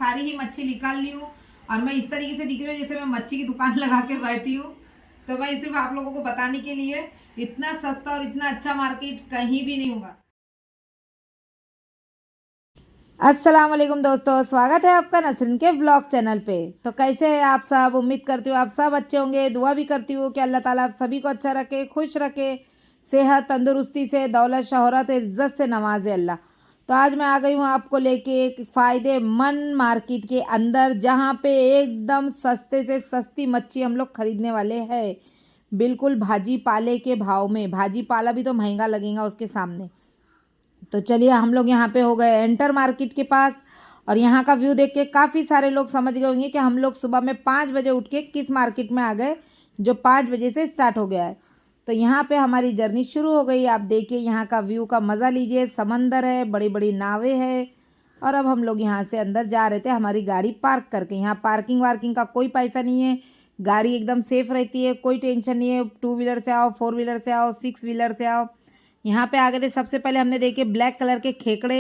सारी ही मच्छी निकाल ली हूँ और मैं इस तरीके से दिख रही हूँ जैसे मैं मच्छी की दुकान लगा के बैठी हूँ। तो मैं सिर्फ आप लोगों को बताने के लिए, इतना सस्ता और इतना अच्छा मार्केट कहीं भी नहीं होगा। अस्सलाम वालेकुम दोस्तों, स्वागत है आपका नसरीन के व्लॉग चैनल पे। तो कैसे हैं आप सब? उम्मीद करती हूँ आप सब अच्छे होंगे। दुआ भी करती हूँ कि अल्लाह ताला आप सभी को अच्छा रखे, खुश रखे, सेहत तंदुरुस्ती से, दौलत शोहरत इज्जत से नवाजे अल्लाह। तो आज मैं आ गई हूँ आपको लेके एक फ़ायदेमंद मार्केट के अंदर, जहाँ पे एकदम सस्ते से सस्ती मच्छी हम लोग खरीदने वाले हैं, बिल्कुल भाजी पाले के भाव में। भाजी पाला भी तो महंगा लगेगा उसके सामने। तो चलिए हम लोग यहाँ पे हो गए एंटर मार्केट के पास। और यहाँ का व्यू देख के काफ़ी सारे लोग समझ गए होंगे कि हम लोग सुबह में 5 बजे उठ के किस मार्केट में आ गए, जो 5 बजे से स्टार्ट हो गया है। तो यहाँ पे हमारी जर्नी शुरू हो गई। आप देखिए यहाँ का व्यू का मज़ा लीजिए। समंदर है, बड़ी बड़ी नावें हैं। और अब हम लोग यहाँ से अंदर जा रहे थे हमारी गाड़ी पार्क करके। यहाँ पार्किंग वार्किंग का कोई पैसा नहीं है, गाड़ी एकदम सेफ रहती है, कोई टेंशन नहीं है। 2 व्हीलर से आओ, 4 व्हीलर से आओ, 6 व्हीलर से आओ। यहाँ पे आ गए थे। सबसे पहले हमने देखे ब्लैक कलर के खेकड़े।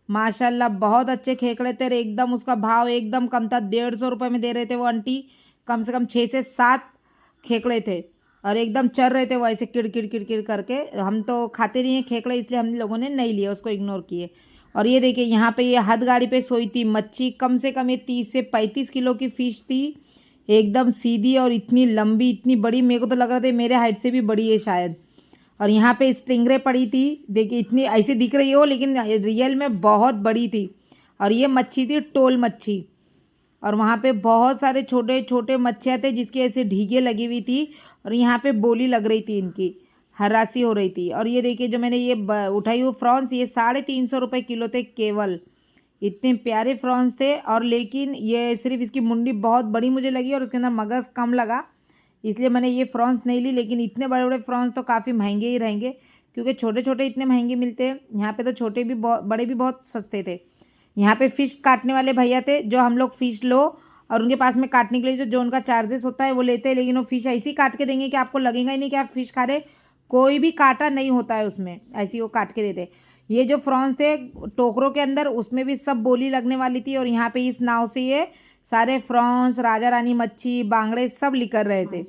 माशाल्लाह बहुत अच्छे खेकड़े थे। एकदम उसका भाव एकदम कम था, 150 रुपये में दे रहे थे वो आंटी। कम से कम 6 से 7 खेकड़े थे और एकदम चल रहे थे वो ऐसे किड़ किड़ किड़ किड़ करके। हम तो खाते नहीं हैं खेकड़े, इसलिए हम लोगों ने नहीं लिए, उसको इग्नोर किए। और ये देखिए यहाँ पे ये हद गाड़ी पे सोई थी मच्छी। कम से कम ये 30 से 35 किलो की फ़िश थी, एकदम सीधी और इतनी लंबी, इतनी बड़ी। मेरे को तो लग रहा था मेरे हाइट से भी बड़ी है शायद। और यहाँ पे स्टिंगरे पड़ी थी, देखिए इतनी ऐसे दिख रही हो लेकिन रियल में बहुत बड़ी थी। और ये मच्छी थी टोल मच्छी। और वहाँ पे बहुत सारे छोटे छोटे मच्छियाँ थे जिसकी ऐसे ढीगे लगी हुई थी। और यहाँ पे बोली लग रही थी, इनकी हरासी हो रही थी। और ये देखिए जो मैंने ये उठाई हुई फ्रॉन्स, ये 350 रुपये किलो थे केवल। इतने प्यारे फ्रॉन्स थे। और लेकिन ये सिर्फ इसकी मुंडी बहुत बड़ी मुझे लगी और उसके अंदर मगज़ कम लगा, इसलिए मैंने ये फ्रॉन्स नहीं ली। लेकिन इतने बड़े बड़े फ्रॉन्स तो काफ़ी महंगे ही रहेंगे, क्योंकि छोटे छोटे इतने महंगे मिलते हैं। यहाँ पे तो छोटे भी बहुत, बड़े भी बहुत सस्ते थे। यहाँ पे फ़िश काटने वाले भैया थे, जो हम लोग फ़िश लो और उनके पास में काटने के लिए जो उनका चार्जेस होता है वो लेते हैं। लेकिन वो फ़िश ऐसी काट के देंगे कि आपको लगेगा ही नहीं कि आप फ़िश खा रहे। कोई भी काटा नहीं होता है उसमें, ऐसी वो काट के देते। ये जो फ्रॉन्स थे टोकरों के अंदर, उसमें भी सब बोली लगने वाली थी। और यहाँ पे इस नाव से ये सारे फ्रॉन्स, राजा रानी मच्छी, बांगड़े सब लिकर रहे थे,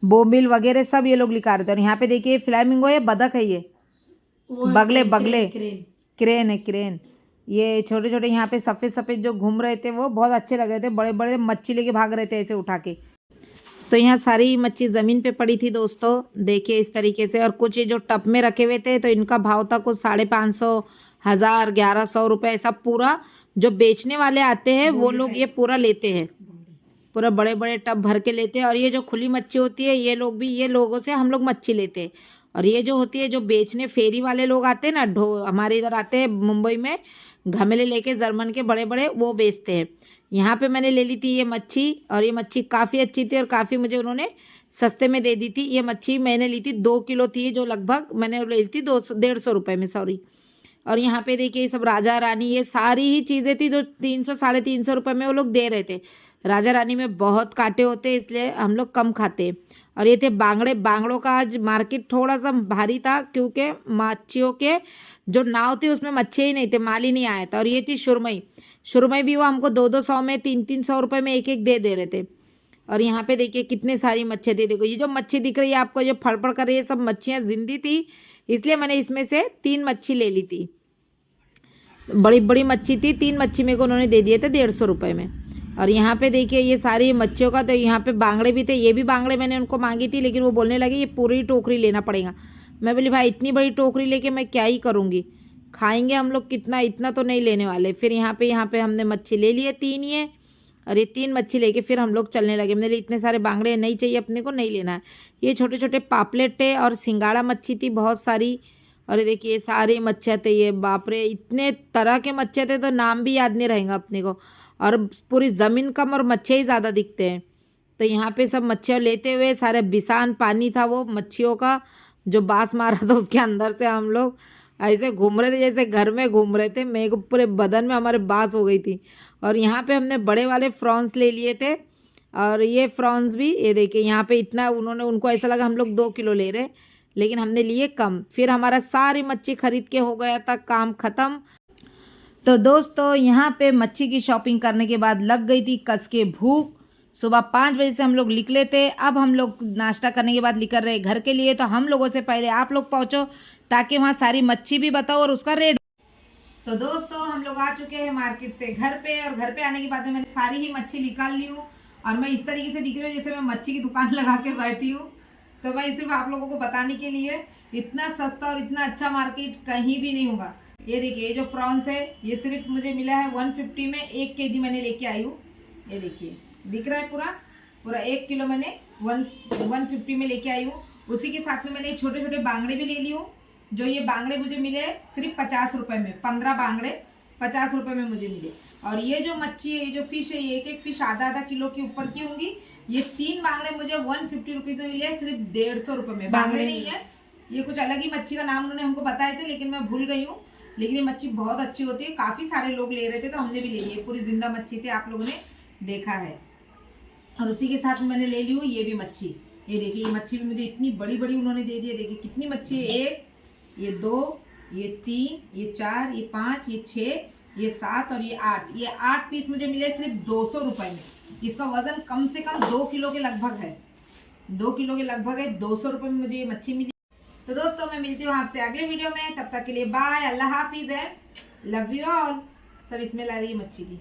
बोबिल वगैरह सब ये लोग लिखा रहे थे। और यहाँ पे देखिए फ्लैमिंगो है, बदक है, ये बगले बगले क्रेन है, क्रेन। ये छोटे छोटे यहाँ पे सफ़ेद सफ़ेद जो घूम रहे थे वो बहुत अच्छे लग रहे थे। बड़े बड़े मच्छी लेके भाग रहे थे ऐसे उठा के। तो यहाँ सारी मच्छी ज़मीन पे पड़ी थी दोस्तों, देखिए इस तरीके से। और कुछ ये जो टब में रखे हुए थे तो इनका भाव था कुछ 550, 1000, 1100 रुपये ऐसा। पूरा जो बेचने वाले आते हैं वो लोग ये पूरा लेते हैं, पूरा बड़े बड़े टब भर के लेते हैं। और ये जो खुली मच्छी होती है ये लोग भी, ये लोगों से हम लोग मच्छी लेते हैं। और ये जो होती है जो बेचने फेरी वाले लोग आते हैं ना, हमारे इधर आते हैं मुंबई में, घमेले लेके जर्मन के बड़े बड़े, वो बेचते हैं। यहाँ पे मैंने ले ली थी ये मच्छी, और ये मच्छी काफ़ी अच्छी थी और काफ़ी मुझे उन्होंने सस्ते में दे दी थी। ये मच्छी मैंने ली थी 2 किलो थी, जो लगभग मैंने ले ली थी 200 150 रुपये में, सॉरी। और यहाँ पे देखिए ये सब राजा रानी, ये सारी ही चीज़ें थी जो 300 350 रुपये में वो लोग दे रहे थे। राजा रानी में बहुत कांटे होते हैं, इसलिए हम लोग कम खाते। और ये थे बांगड़े। बांगड़ों का आज मार्केट थोड़ा सा भारी था, क्योंकि मच्छियों के जो नाव थी उसमें मच्छी ही नहीं थे, माल ही नहीं आया था। और ये थी सुरमई। सुरमई भी वो हमको 200 में, 300 रुपये में एक एक दे रहे थे। और यहाँ पे देखिए कितने सारी मच्छी थी। देखो ये जो मच्छी दिख रही है आपको, जो फड़फड़ कर रही है, सब मच्छियाँ जिंदी थी, इसलिए मैंने इसमें से 3 मच्छी ले ली थी। बड़ी बड़ी मच्छी थी, 3 मच्छी मेरे को उन्होंने दे दिए थे 150 रुपये में। और यहाँ पे देखिए ये सारी मच्छियों का, तो यहाँ पे बांगड़े भी थे। ये भी बांगड़े मैंने उनको मांगी थी, लेकिन वो बोलने लगे ये पूरी टोकरी लेना पड़ेगा। मैं बोली भाई इतनी बड़ी टोकरी लेके मैं क्या ही करूँगी, खाएंगे हम लोग कितना, इतना तो नहीं लेने वाले। फिर यहाँ पे हमने मच्छी ले लिए 3 ये। और ये 3 मच्छी लेके फिर हम लोग चलने लगे। मेरे लिए इतने सारे बांगड़े नहीं चाहिए अपने को, नहीं लेना है। ये छोटे छोटे पापलेट थे और सिंगाड़ा मच्छी थी बहुत सारी। और ये देखिए सारे मच्छियाँ थे, ये बाप रे इतने तरह के मच्छियाँ थे तो नाम भी याद नहीं रहेगा अपने को। और पूरी ज़मीन कम और मच्छियाँ ही ज़्यादा दिखते हैं। तो यहाँ पे सब मच्छियाँ लेते हुए, सारे बिसान पानी था वो मच्छियों का, जो बास मारा था उसके अंदर से हम लोग ऐसे घूम रहे थे जैसे घर में घूम रहे थे। मेरे को पूरे बदन में हमारे बास हो गई थी। और यहाँ पे हमने बड़े वाले फ्रॉन्स ले लिए थे। और ये फ्रॉन्स भी ये देखिए यहाँ पे इतना, उन्होंने, उनको ऐसा लगा हम लोग 2 किलो ले रहे, लेकिन हमने लिए कम। फिर हमारा सारी मच्छी खरीद के हो गया था काम ख़त्म। तो दोस्तों यहाँ पे मच्छी की शॉपिंग करने के बाद लग गई थी कस के भूख। सुबह 5 बजे से हम लोग निकले थे। अब हम लोग नाश्ता करने के बाद निकल रहे घर के लिए। तो हम लोगों से पहले आप लोग पहुँचो ताकि वहाँ सारी मच्छी भी बताओ और उसका रेट। तो दोस्तों हम लोग आ चुके हैं मार्केट से घर पे, और घर पे आने के बाद में मैंने सारी ही मच्छी निकाल ली हूँ और मैं इस तरीके से दिख रही हूँ जैसे मैं मच्छी की दुकान लगा के बैठी हूँ। तो मैं सिर्फ आप लोगों को बताने के लिए, इतना सस्ता और इतना अच्छा मार्केट कहीं भी नहीं होगा। ये देखिए, ये जो प्रॉन्स है ये सिर्फ मुझे मिला है 150 में, 1 केजी मैंने लेके आई हूँ। ये देखिए दिख रहा है, पूरा पूरा 1 किलो मैंने 150 में लेके आई हूँ। उसी के साथ में मैंने छोटे छोटे बांगड़े भी ले ली हूँ। जो ये बांगड़े मुझे मिले सिर्फ 50 रुपए में, 15 बांगड़े 50 रुपए में मुझे मिले। और ये जो मच्छी है, ये जो फिश है, ये एक एक फिश आधा आधा किलो के ऊपर की होंगी। ये 3 बांगड़े मुझे 150 रुपीज में मिले, सिर्फ 150 रुपए में। बांगड़े नहीं है, ये कुछ अलग ही मच्छी का नाम उन्होंने हमको बताए थे, लेकिन मैं भूल गई हूँ। लेकिन ये मच्छी बहुत अच्छी होती है, काफी सारे लोग ले रहे थे तो हमने भी ले ली। पूरी जिंदा मच्छी थी, आप लोगों ने देखा है। और उसी के साथ मैंने ले ली हूँ ये भी मच्छी। ये देखिए, ये मच्छी भी मुझे इतनी बड़ी बड़ी उन्होंने दे दी है। देखिए कितनी मच्छी है, 1, ये 2, ये 3, ये 4, ये 5, ये 6, ये 7 और ये 8। ये 8 पीस मुझे मिले सिर्फ 200 रुपए में। इसका वजन कम से कम 2 किलो के लगभग है, 2 किलो के लगभग है। 200 रुपए में मुझे ये मच्छी मिली। तो दोस्तों मैं मिलती हूँ आपसे अगले वीडियो में, तब तक के लिए बाय, अल्लाह हाफिज है, लव यू ऑल। सब इसमें ला रही है मच्छी की।